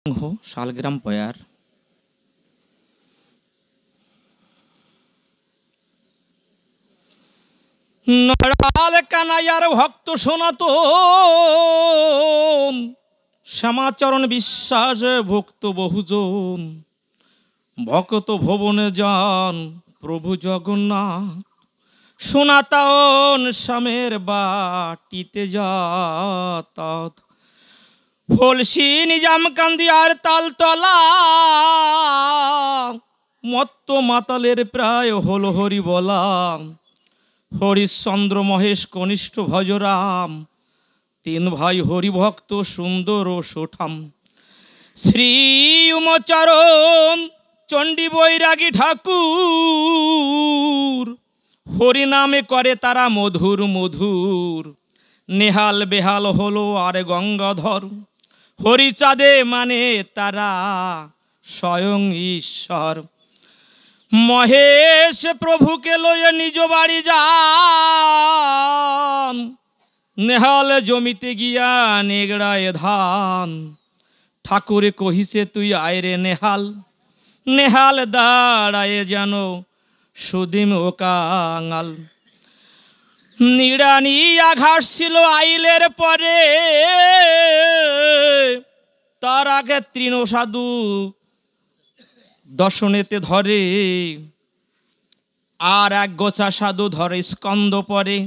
শালগ্রাম পয়ার। নড়াল কানাইয়ার ভক্ত সনাতন, শ্যামাচরণ বিশ্বাস ভক্ত বহুজন, ভক্ত ভবনে যান প্রভু জগন্নাথ, সনাতন শ্যামের বাটিতে যাতায়াত। ফলসি নিজাম কান্দিয়ার তালতলা, মত্ত মাতালের প্রায় হল হরি বলা। হরিশ্চন্দ্র মহেশ কনিষ্ঠ ভজরাম, তিন ভাই হরিভক্ত সুন্দর ও সুঠাম। শ্রী উমচরণ চণ্ডী বৈরাগী ঠাকুর, হরি নামে করে তারা মধুর মধুর। নেহাল বেহাল হলো আর গঙ্গাধর, হরিচাঁদে মানে তারা স্বয়ং ঈশ্বর। মহেশ প্রভুকে লয়ে নিজ বাড়ি যান, নেহাল জমিতে গিয়া নেগড়ায় ধান। ঠাকুরে কহিছে তুই আয়রে নেহাল, নেহাল দাঁড়ায় যেন সুদিম ও কাঙাল। নিড়ানিয়া ঘাস ছিল আইলের পরে, তার আগে তৃণ সাধু দর্শনেতে ধরে। আর এক গোছা সাধু ধরে স্কন্দ পরে,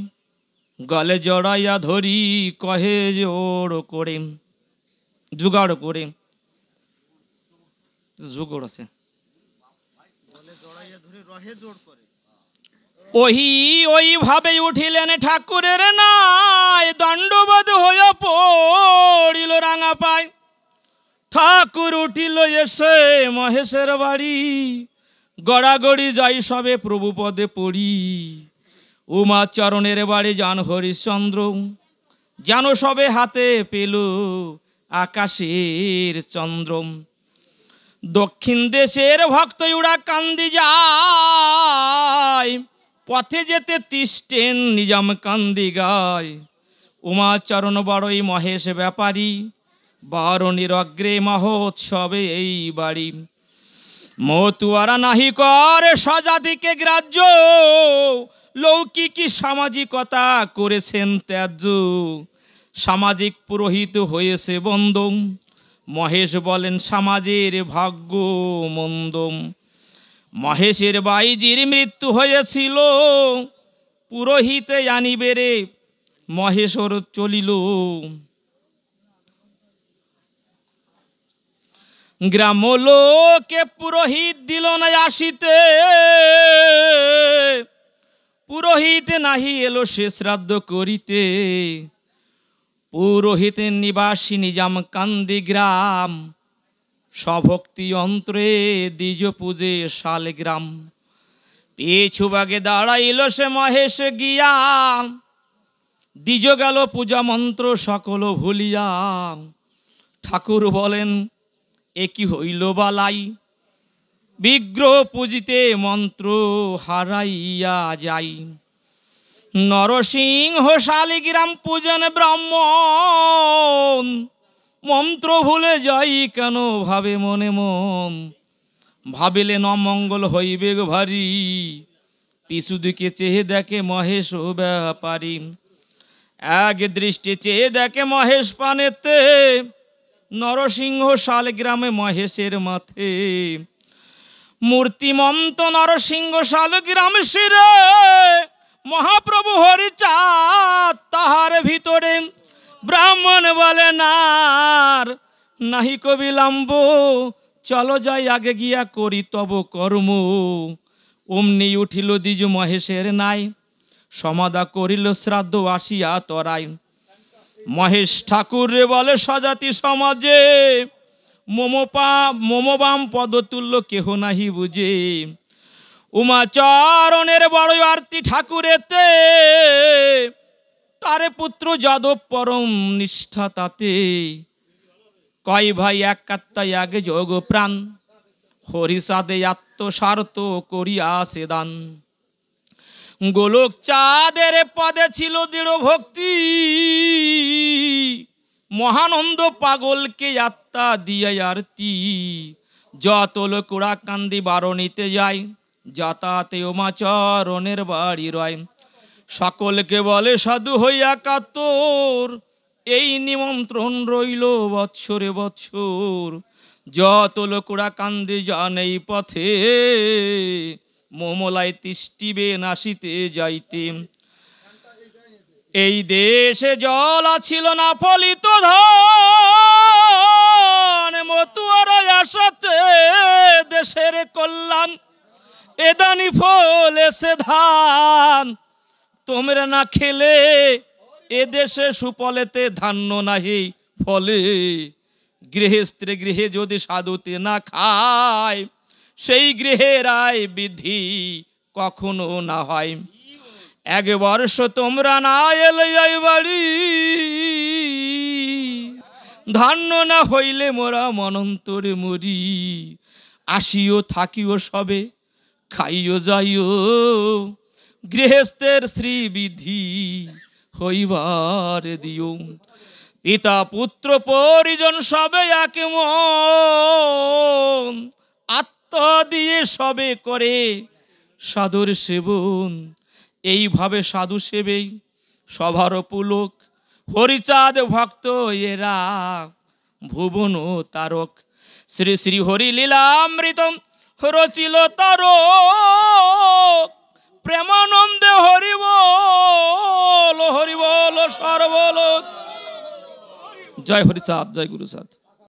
গলে জড়াইয়া ধরি কহে জোড় করে, জুগাড় করে। জুগড় আছে ওইভাবে উঠিলেন ঠাকুরের নাই, দণ্ডবোধ হয়ে পড়িল রাঙা পায়। ঠাকুর উঠিল এসে মহেশের বাড়ি, গড়াগড়ি যাই সবে প্রভু পদে পড়ি। উমাচরণের বাড়ি যান হরিশ্চন্দ্র, যেন সবে হাতে পেল আকাশের চন্দ্র। দক্ষিণ দেশের ভক্ত উড়া কান্দি যায়, পথে যেতে তিষ্টেন নিজাম কান্দি গায়। উমাচরণ বড়ই মহেশ ব্যাপারী, বারণীর অগ্রে মহোৎসবে এই বাড়ি। মতুয়ারা নাহি করে স্বজাতিকে গ্রাহ্য, লৌকিকী সামাজিকতা করেছেন ত্যায্য। সামাজিক পুরোহিত হয়েছে বন্ধ, মহেশ বলেন সমাজের ভাগ্য মন্দ। মহেশের বাইজির মৃত্যু হয়েছিল, পুরোহিতে আনিবেরে মহেশ্বর চলিল। গ্রাম লোকে পুরোহিত দিল না আসিতে, পুরোহিত নাহি এলো সে শ্রাদ্ধ করিতে। পুরোহিতের নিবাসী নিজাম কান্দি গ্রাম, স্বভক্তি অন্ত্রে দ্বিজ পূজে শালগ্রাম। পিছু বাগে দাঁড়াইল সে মহেশ গিয়া, দ্বিজ গেল পূজা মন্ত্র সকল ভুলিয়া। ঠাকুর বলেন এ কি হইল বালাই, বিগ্রহ পূজিতে মন্ত্র হারাইয়া যাই। নরসিংহ শালিগ্রাম পূজন ব্রাহ্মণ, মন্ত্র ভুলে যাই কেন ভাবে মনে মন। ভাবিলে অমঙ্গল হইবে ভারী, পিছু দিকে চেয়ে দেখে মহেশ ব্যাপারী। এক দৃষ্টি চেয়ে দেখে মহেশ পানেতে, নরসিংহ শালগ্রামে মহেশের মাথে। মূর্তিমন্ত নরসিংহ শালগ্রাম শিরে, মহাপ্রভু হরিচাঁদ তাহার ভিতরে। ব্রাহ্মণ বলে নার নাহি কবিলম্ব, চলো যাই আগে গিয়া করি তব কর্ম। অমনি উঠিল দ্বিজ মহেশের নাই, সমাদা করিল শ্রাদ্ধ আসিয়া তরাই। মহেশ ঠাকুর রে বলে স্বজাতি সমাজে, মোমবাম পদতুল্য কেহ নাহি বুঝে। উমাচরণের বড় আরতি ঠাকুরেতে, তারে পুত্র যাদব পরম নিষ্ঠা তাতে। কয় ভাই এক কাত্তায় আগে যোগ প্রাণ, হরিচাঁদে আত্মস্বার্থ করিয়া সে দান। গোলক চাঁদের পদে ছিল দৃঢ় ভক্তি, মহানন্দ পাগলকে কাত্তা দিয়ে আরতি, যত লোকরা কান্দি বারণীতে যায়, যাতাতে উমাচরণের বাড়ি রয়। সকলকে বলে সাধু হইয়া কাতর, এই নিমন্ত্রণ রইল বৎসরে বৎসর। যত লোকরা কান্দে যান এই পথে, মোমলায় তিষ্টিবে নাসিতে যাইতে। এই দেশে জল আছিল না ফলিত ধান, মতুয়ার আশাতে দেশের কল্যাণ, এদানি ফলেছে ধান। তোমরা না খেলে এ দেশে সুফলেতে ধান্য নাহি ফলে। গৃহস্থে গৃহে যদি সাধুতে না খায়, সেই গৃহের আয় বৃদ্ধি কখনো না হয়। এক বর্ষ তোমরা না এলে এই বাড়ি, ধান্য না হইলে মোরা মনন্তরে মরি। আসিও থাকিও সবে, খাইও যাইও, গৃহস্থের শ্রীবিধি হইবার দিও। পিতা পুত্র পরিজন সবে এক মন, আত্মা দিয়ে সবে করে সাধুর সেবন। এইভাবে সাধু সেবেই সভার পুলক, হরিচাঁদ ভক্ত এরা ভুবন তারক। শ্রী শ্রী হরি লীলামৃতম রচিল তারক, প্রেমানন্দে হরি বল সর্বলোক। জয় হরিচাঁদ, জয় গুরুচাঁদ।